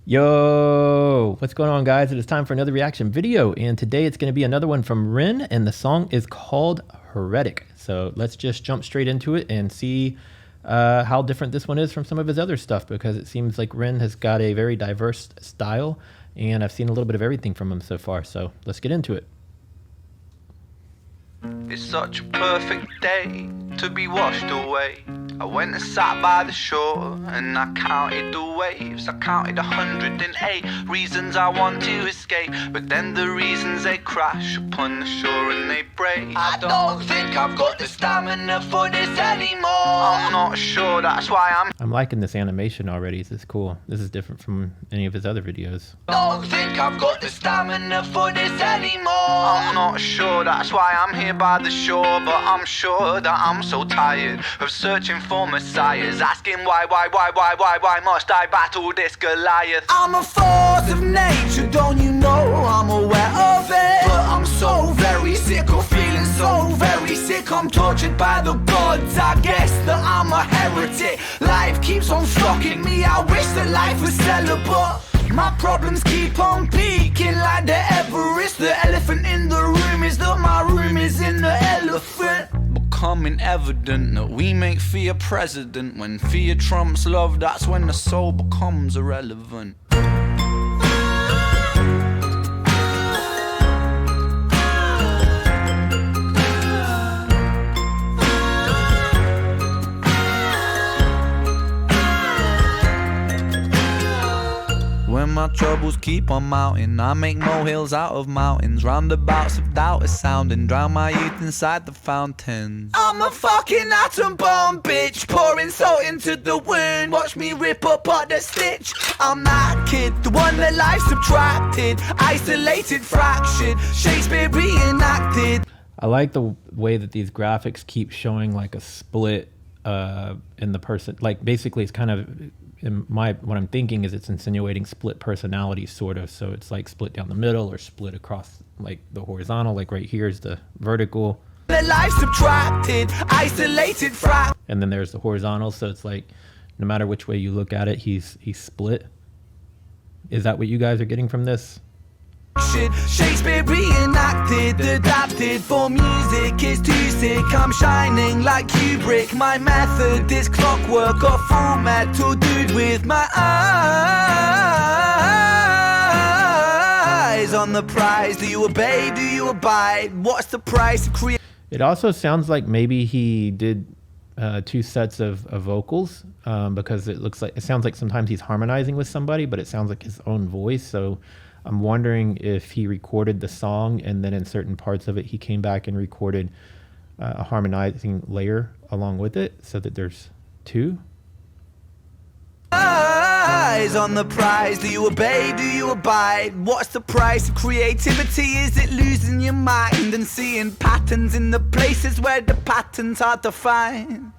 Yo, what's going on, guys? It is time for another reaction video, and today it's going to be another one from Rin, and the song is called Heretic. So let's just jump straight into it and see how different this one is from some of his other stuff, because it seems like Rin has got a very diverse style, and I've seen a little bit of everything from him so far. So let's get into it. It's such a perfect day to be washed away. I went and sat by the shore and I counted the waves. I counted 108 reasons I want to escape, but then the reasons they crash upon the shore and they break. I don't think I've got the stamina for this anymore. I'm not sure, that's why I'm liking this animation already. This is cool. This is different from any of his other videos. Don't think I've got the stamina for this anymore. I'm not sure, that's why I'm here by the shore, but I'm sure that I'm so tired of searching for messiahs, asking why must I battle this Goliath? I'm a force of nature, don't you know I'm aware of it? But I'm so very sick of feeling so very sick. I'm tortured by the gods, I guess that I'm a heretic. Life keeps on fucking me, I wish that life was celibate. My problems keep on peaking like the Everest. The elephant in the room is that my room is in the elephant. Becoming evident that we make fear president. When fear trumps love, that's when the soul becomes irrelevant. When my troubles keep on mounting, I make molehills out of mountains. Roundabouts of doubt is sounding, drown my youth inside the fountains. I'm a fucking atom bomb, bitch, pouring salt into the wound. Watch me rip apart the stitch. I'm that kid, the one that life subtracted, isolated, fractured, Shakespeare reenacted. I like the way that these graphics keep showing like a split in the person. Like basically it's kind of, what I'm thinking is it's insinuating split personality, sort of. So it's like split down the middle or split across like the horizontal, like right here is the vertical. The life subtracted, isolated, and then there's the horizontal. So it's like no matter which way you look at it, he's split. Is that what you guys are getting from this? Shakespeare reenacted, adapted for music is too sick. I'm shining like Kubrick. My method is clockwork or full metal dude with my eyes on the prize. Do you obey? Do you abide? What's the price of creation? It also sounds like maybe he did two sets of vocals, because it sounds like sometimes he's harmonizing with somebody, but it sounds like his own voice. So I'm wondering if he recorded the song and then in certain parts of it he came back and recorded a harmonizing layer along with it, so that there's two. Eyes on the prize. Do you obey? Do you abide? What's the price of creativity? Is it losing your mind and seeing patterns in the places where the patterns are defined?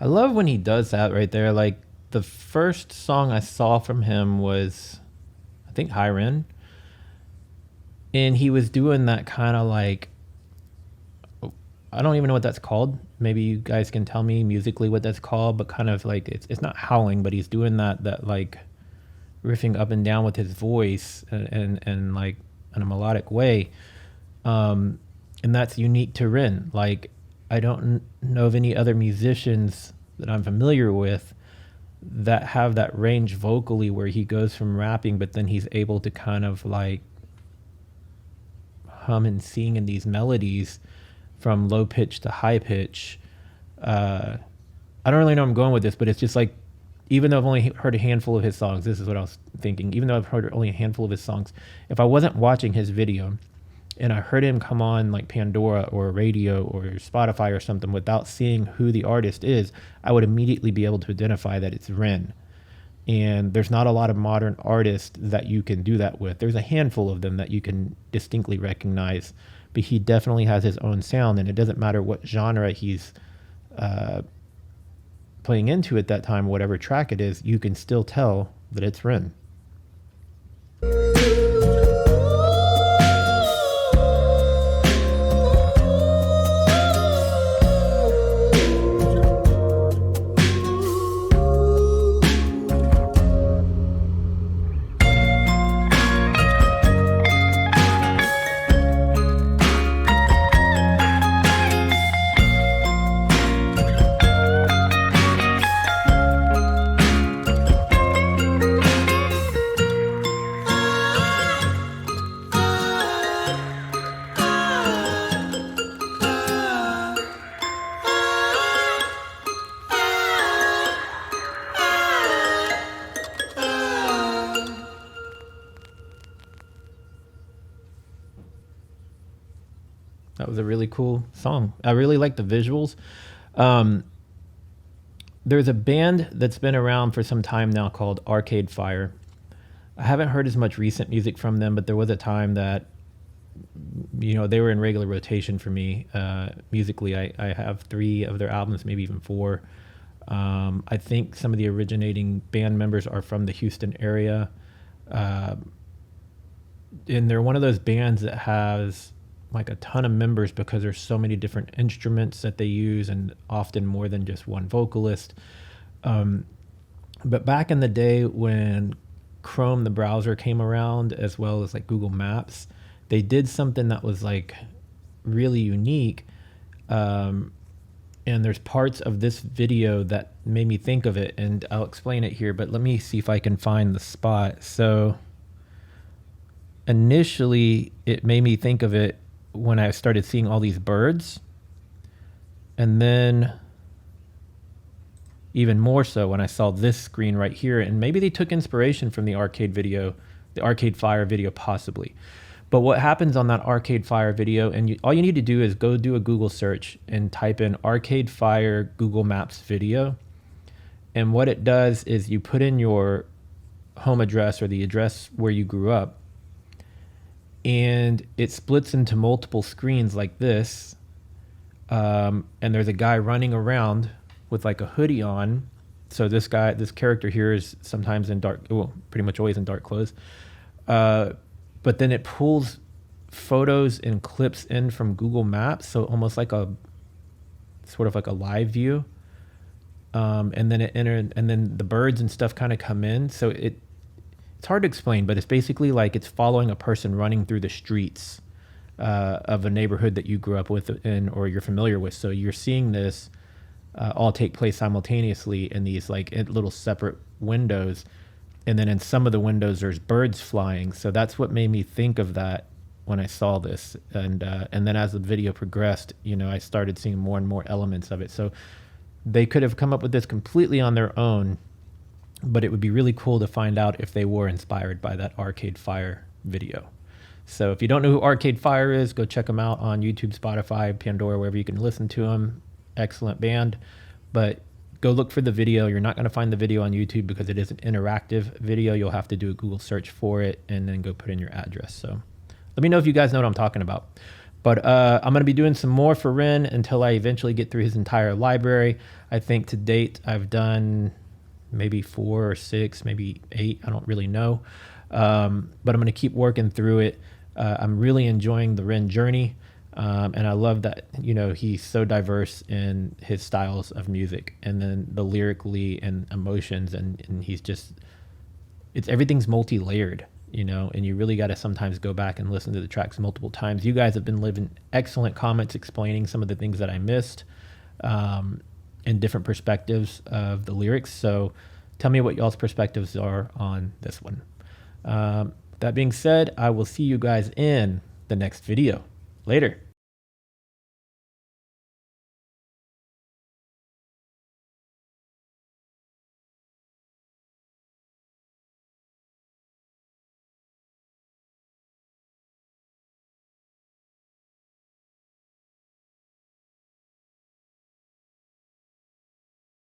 I love when he does that right there. Like the first song I saw from him was, I think, Hyren. And he was doing that kind of like, I don't even know what that's called. Maybe you guys can tell me musically what that's called, but kind of like, it's not howling, but he's doing that like riffing up and down with his voice and like in a melodic way. And that's unique to Rin. Like, I don't know of any other musicians that I'm familiar with that have that range vocally where he goes from rapping, but then he's able to kind of like hum and sing in these melodies from low pitch to high pitch. I don't really know where I'm going with this, but it's just like even though I've only heard a handful of his songs, this is what I was thinking. Even though I've heard only a handful of his songs, if I wasn't watching his video and I heard him come on like Pandora or radio or Spotify or something without seeing who the artist is, I would immediately be able to identify that it's Ren. And there's not a lot of modern artists that you can do that with. There's a handful of them that you can distinctly recognize, but he definitely has his own sound, and it doesn't matter what genre he's playing into at that time, whatever track it is, you can still tell that it's Ren. That was a really cool song. I really like the visuals. There's a band that's been around for some time now called Arcade Fire. I haven't heard as much recent music from them, but there was a time that, you know, they were in regular rotation for me musically. I have 3 of their albums, maybe even 4. I think some of the originating band members are from the Houston area. And they're one of those bands that has like a ton of members because there's so many different instruments that they use, and often more than just one vocalist. But back in the day when Chrome, the browser, came around, as well as like Google Maps, they did something that was like really unique. And there's parts of this video that made me think of it, and I'll explain it here, but let me see if I can find the spot. So initially it made me think of it when I started seeing all these birds, and then even more so when I saw this screen right here. And maybe they took inspiration from the Arcade Fire video, possibly. But what happens on that Arcade Fire video, and all you need to do is go do a Google search and type in Arcade Fire Google Maps video. And what it does is you put in your home address or the address where you grew up, and it splits into multiple screens like this. And there's a guy running around with like a hoodie on. So this character here is sometimes in dark, well, pretty much always in dark clothes. But then it pulls photos and clips in from Google Maps. So almost like a sort of like a live view. And then and then the birds and stuff kind of come in. So it's hard to explain, but it's basically like it's following a person running through the streets of a neighborhood that you grew up with in, or you're familiar with. So you're seeing this all take place simultaneously in these like little separate windows. And then in some of the windows, there's birds flying. So that's what made me think of that when I saw this. And then as the video progressed, you know, I started seeing more and more elements of it. So they could have come up with this completely on their own, but it would be really cool to find out if they were inspired by that Arcade Fire video. So if you don't know who Arcade Fire is, go check them out on YouTube, Spotify, Pandora, wherever you can listen to them. Excellent band. But go look for the video. You're not going to find the video on YouTube because it is an interactive video. You'll have to do a Google search for it and then go put in your address. So let me know if you guys know what I'm talking about. But I'm going to be doing some more for Ren until I eventually get through his entire library. I think to date I've done maybe 4 or 6, maybe 8. I don't really know. But I'm going to keep working through it. I'm really enjoying the Ren journey. And I love that, you know, he's so diverse in his styles of music, and then the lyrically and emotions, and he's just, everything's multi-layered, you know, and you really got to sometimes go back and listen to the tracks multiple times. You guys have been leaving excellent comments explaining some of the things that I missed, and different perspectives of the lyrics. So tell me what y'all's perspectives are on this one. That being said, I will see you guys in the next video. Later.